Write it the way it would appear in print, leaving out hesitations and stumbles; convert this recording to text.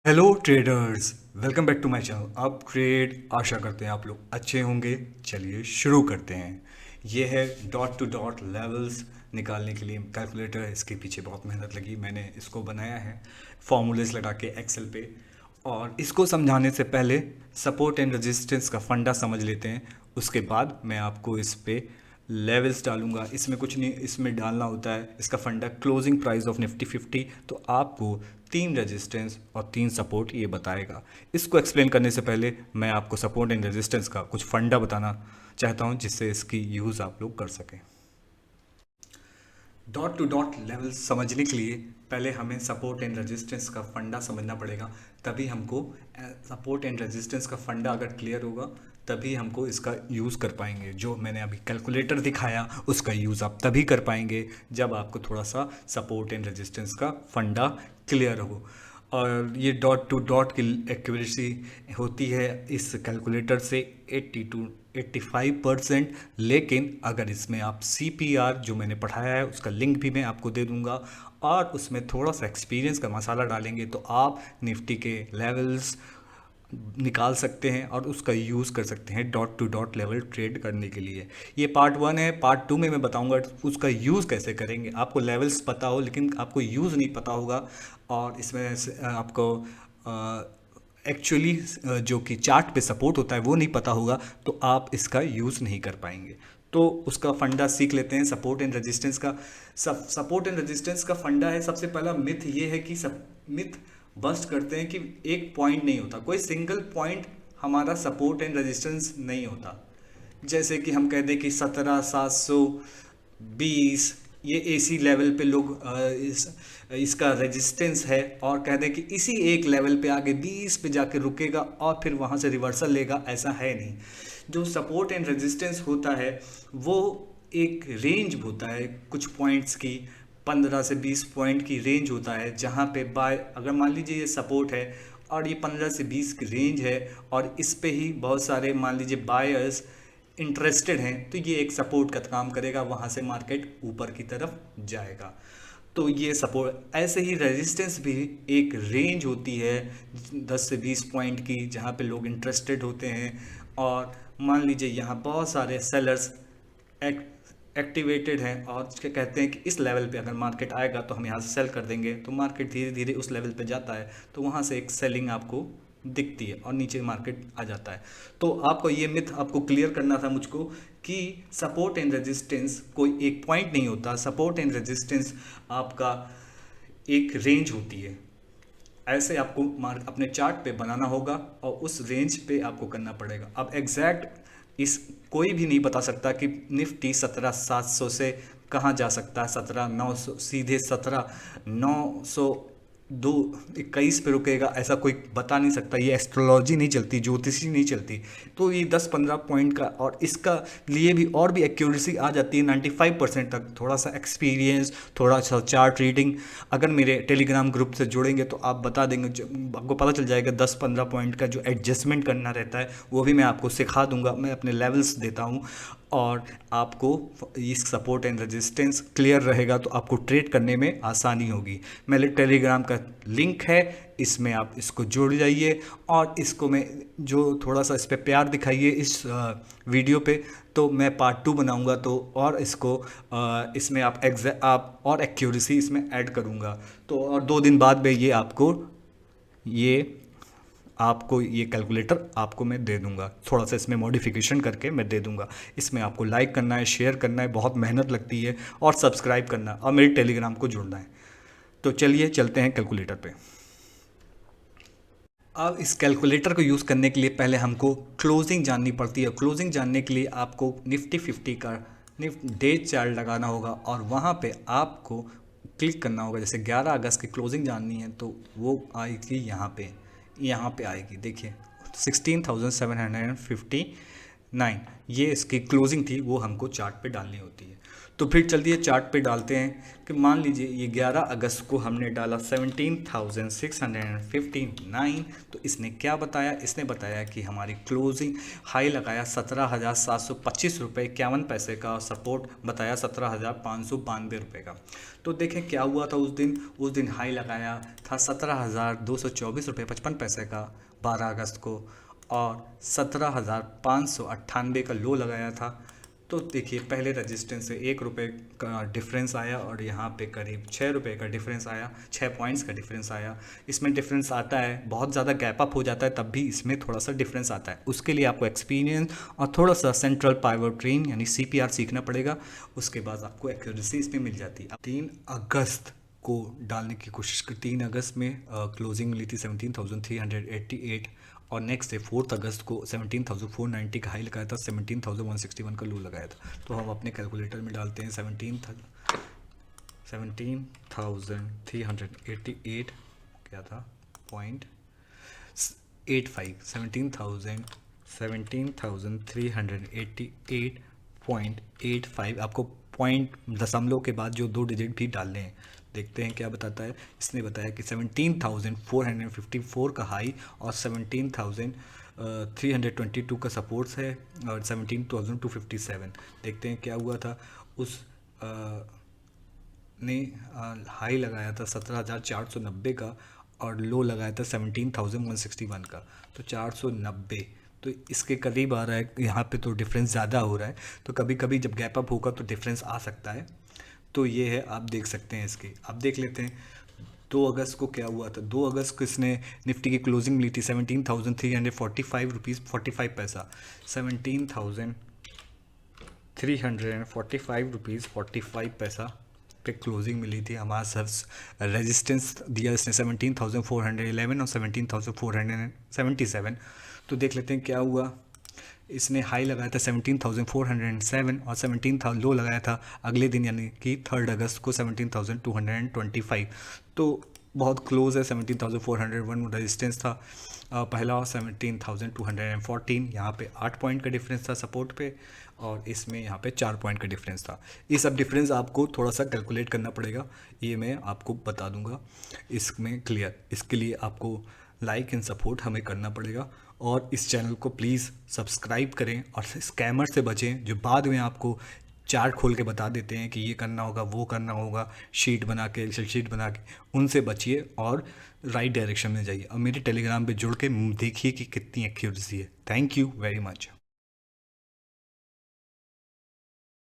Hello traders, welcome back to my channel. अब trade आशा करते हैं आप लोग अच्छे होंगे। चलिए शुरू करते हैं। ये है डॉट टू डॉट लेवल्स निकालने के लिए कैलकुलेटर। इसके पीछे बहुत मेहनत लगी, मैंने इसको बनाया है फॉर्मूलेस लगा के एक्सेल पे। और इसको समझाने से पहले सपोर्ट एंड रेजिस्टेंस का फंडा समझ लेते हैं, उसके बाद मैं आपको इस पे लेवल्स डालूंगा। इसमें कुछ नहीं, इसमें डालना होता है इसका फंडा क्लोजिंग प्राइस ऑफ निफ्टी 50। तो आपको 3 रेजिस्टेंस और 3 सपोर्ट ये बताएगा। इसको एक्सप्लेन करने से पहले मैं आपको सपोर्ट एंड रेजिस्टेंस का कुछ फंडा बताना चाहता हूँ, जिससे इसकी यूज़ आप लोग कर सकें। डॉट टू डॉट लेवल समझने के लिए पहले हमें सपोर्ट एंड रेजिस्टेंस का फंडा समझना पड़ेगा। तभी हमको सपोर्ट एंड रेजिस्टेंस का फंडा अगर क्लियर होगा तभी हमको इसका यूज़ कर पाएंगे। जो मैंने अभी कैलकुलेटर दिखाया उसका यूज़ आप तभी कर पाएंगे जब आपको थोड़ा सा सपोर्ट एंड रेजिस्टेंस का फंडा क्लियर हो। और ये डॉट टू डॉट की एक्यूरेसी होती है इस कैलकुलेटर से 80 टू 85%। लेकिन अगर इसमें आप CPR जो मैंने पढ़ाया है उसका लिंक भी मैं आपको दे दूंगा, और उसमें थोड़ा सा एक्सपीरियंस का मसाला डालेंगे तो आप निफ्टी के लेवल्स निकाल सकते हैं और उसका यूज़ कर सकते हैं dot to dot level trade करने के लिए। ये पार्ट 1 है। पार्ट 2 में मैं बताऊंगा उसका यूज़ कैसे करेंगे। आपको लेवल्स पता हो लेकिन आपको यूज़ नहीं पता होगा, और इसमें आपको एक्चुअली जो कि चार्ट पे सपोर्ट होता है वो नहीं पता होगा, तो आप इसका यूज़ नहीं कर पाएंगे। तो उसका फंडा सीख लेते हैं सपोर्ट एंड रेजिस्टेंस का। सपोर्ट एंड रेजिस्टेंस का फंडा है, सबसे पहला मिथ ये है कि सब मिथ बस्ट करते हैं कि एक पॉइंट नहीं होता, कोई सिंगल पॉइंट हमारा सपोर्ट एंड रेजिस्टेंस नहीं होता। जैसे कि हम कह दें कि 17,720 ये AC लेवल पे लोग इसका रेजिस्टेंस है, और कह दें कि इसी एक लेवल पे आगे 20 पे जाके रुकेगा और फिर वहाँ से रिवर्सल लेगा, ऐसा है नहीं। जो सपोर्ट एंड रेजिस्टेंस होता है वो एक रेंज होता है कुछ पॉइंट्स की, 15 से 20 पॉइंट की रेंज होता है, जहाँ पे बाय अगर मान लीजिए ये सपोर्ट है और ये 15 से 20 की रेंज है और इस पे ही बहुत सारे मान लीजिए बायर्स इंटरेस्टेड हैं, तो ये एक सपोर्ट का काम करेगा, वहाँ से मार्केट ऊपर की तरफ जाएगा। तो ये सपोर्ट, ऐसे ही रेजिस्टेंस भी एक रेंज होती है 10 से 20 पॉइंट की, जहाँ पे लोग इंटरेस्टेड होते हैं। और मान लीजिए यहाँ बहुत सारे सेलर्स एक्टिवेटेड हैं और क्या कहते हैं कि इस लेवल पे अगर मार्केट आएगा तो हम यहाँ से सेल कर देंगे, तो मार्केट धीरे धीरे उस लेवल पे जाता है, तो वहाँ से एक सेलिंग आपको दिखती है और नीचे मार्केट आ जाता है। तो आपको ये मिथ आपको क्लियर करना था मुझको कि सपोर्ट एंड रेजिस्टेंस कोई एक पॉइंट नहीं होता। सपोर्ट एंड रेजिस्टेंस आपका एक रेंज होती है। ऐसे आपको मार्क अपने चार्ट पे बनाना होगा और उस रेंज पे आपको करना पड़ेगा। अब एग्जैक्ट इस कोई भी नहीं बता सकता कि निफ्टी 17,700 से कहाँ जा सकता है, 17,900 सीधे 17,900 दो 21 पे रुकेगा, ऐसा कोई बता नहीं सकता। ये एस्ट्रोलॉजी नहीं चलती, ज्योतिषी नहीं चलती। तो ये 10-15 पॉइंट का, और इसका लिए भी और भी एक्यूरेसी आ जाती है 95% तक। थोड़ा सा एक्सपीरियंस, थोड़ा सा चार्ट रीडिंग, अगर मेरे टेलीग्राम ग्रुप से जुड़ेंगे तो आप बता देंगे, आपको पता चल जाएगा 10-15 पॉइंट का जो एडजस्टमेंट करना रहता है वो भी मैं आपको सिखा दूंगा। मैं अपने लेवल्स देता हूँ और आपको इस सपोर्ट एंड रेजिस्टेंस क्लियर रहेगा तो आपको ट्रेड करने में आसानी होगी। मेरे टेलीग्राम का लिंक है, इसमें आप इसको जुड़ जाइए, और इसको मैं जो थोड़ा सा इस पर प्यार दिखाइए इस वीडियो पे, तो मैं पार्ट 2 बनाऊंगा तो और इसको इसमें आप और एक्यूरेसी इसमें ऐड करूंगा। तो और 2 दिन बाद में ये आपको ये कैलकुलेटर आपको मैं दे दूंगा, थोड़ा सा इसमें मॉडिफिकेशन करके मैं दे दूंगा। इसमें आपको लाइक करना है, शेयर करना है, बहुत मेहनत लगती है, और सब्सक्राइब करना और मेरे टेलीग्राम को जुड़ना है। तो चलिए चलते हैं कैलकुलेटर पे। अब इस कैलकुलेटर को यूज़ करने के लिए पहले हमको क्लोजिंग जाननी पड़ती है। क्लोजिंग जानने के लिए आपको निफ्टी 50 का डे चार्ट लगाना होगा और वहाँ पे आपको क्लिक करना होगा। जैसे 11 अगस्त की क्लोजिंग जाननी है तो वो आएगी यहाँ पे आएगी, देखिए 16,759 ये इसकी क्लोजिंग थी, वो हमको चार्ट पे डालनी होती है। तो फिर चलिए चार्ट पे डालते हैं कि मान लीजिए ये 11 अगस्त को हमने डाला 17,659, तो इसने क्या बताया, इसने बताया कि हमारी क्लोजिंग हाई लगाया 17,725 रुपये 51 पैसे का, और सपोर्ट बताया 17,592 रुपये का। तो देखें क्या हुआ था उस दिन हाई लगाया था 17,224 रुपये 55 पैसे का 12 अगस्त को, और 17,598 का लो लगाया था। तो देखिए पहले रजिस्टेंस से 1 रुपये का डिफरेंस आया, और यहाँ पे करीब 6 रुपये का डिफरेंस आया, 6 पॉइंट्स का डिफरेंस आया। इसमें डिफरेंस आता है, बहुत ज़्यादा गैप अप हो जाता है तब भी इसमें थोड़ा सा डिफरेंस आता है। उसके लिए आपको एक्सपीरियंस और थोड़ा सा सेंट्रल पावर ट्रेन यानी CPR सीखना पड़ेगा। उसके बाद आपको एक्यूरेसी इसमें मिल जाती है। 3 अगस्त को डालने की कोशिश की, 3 अगस्त में क्लोजिंग मिली थी 17,388, और नेक्स्ट डे 4 अगस्त को 17,490 का हाई लगाया था, 17,161 का लो लगाया था। तो हम अपने कैलकुलेटर में डालते हैं 17,388 क्या था पॉइंट 85, 17,388.85। आपको पॉइंट दशमलव के बाद जो 2 डिजिट भी डालने हैं। देखते हैं क्या बताता है। इसने बताया कि 17,454 का हाई और 17,322 का सपोर्ट्स है, और 17,257। देखते हैं क्या हुआ था। उस ने हाई लगाया था 17,490 का, और लो लगाया था 17,161 का। तो 490 तो इसके करीब आ रहा है। यहाँ पे तो डिफरेंस ज़्यादा हो रहा है, तो कभी कभी जब गैप अप होगा तो डिफरेंस आ सकता है। तो ये है, आप देख सकते हैं इसके। आप देख लेते हैं 2 अगस्त को क्या हुआ था। 2 अगस्त को इसने निफ्टी की क्लोजिंग मिली थी 17,345 रुपीज़ 45 पैसा, 17,345 रुपीज़ 45 पैसा पे क्लोजिंग मिली थी। हमारा सर्च रेजिस्टेंस दिया इसने 17,411 और 17,477। तो देख लेते हैं क्या हुआ। इसने हाई लगाया था 17,407 और 17,000 लो लगाया था अगले दिन यानी कि 3 अगस्त को 17,225। तो बहुत क्लोज है। 17,401 रेजिस्टेंस था पहला, 17,214 यहाँ पे 8 पॉइंट का डिफरेंस था सपोर्ट पे, और इसमें यहाँ पे 4 पॉइंट का डिफरेंस था। ये सब डिफरेंस आपको थोड़ा सा कैलकुलेट करना पड़ेगा, ये मैं आपको बता दूंगा इसमें क्लियर। इसके लिए आपको लाइक एंड सपोर्ट हमें करना पड़ेगा, और इस चैनल को प्लीज़ सब्सक्राइब करें, और स्कैमर से बचें जो बाद में आपको चार्ट खोल के बता देते हैं कि ये करना होगा वो करना होगा, शीट बना के एक्सेल शीट बना के। उनसे बचिए और राइट डायरेक्शन में जाइए, और मेरे टेलीग्राम पे जुड़ के देखिए कि कितनी एक्यूरेसी है। Thank you very much.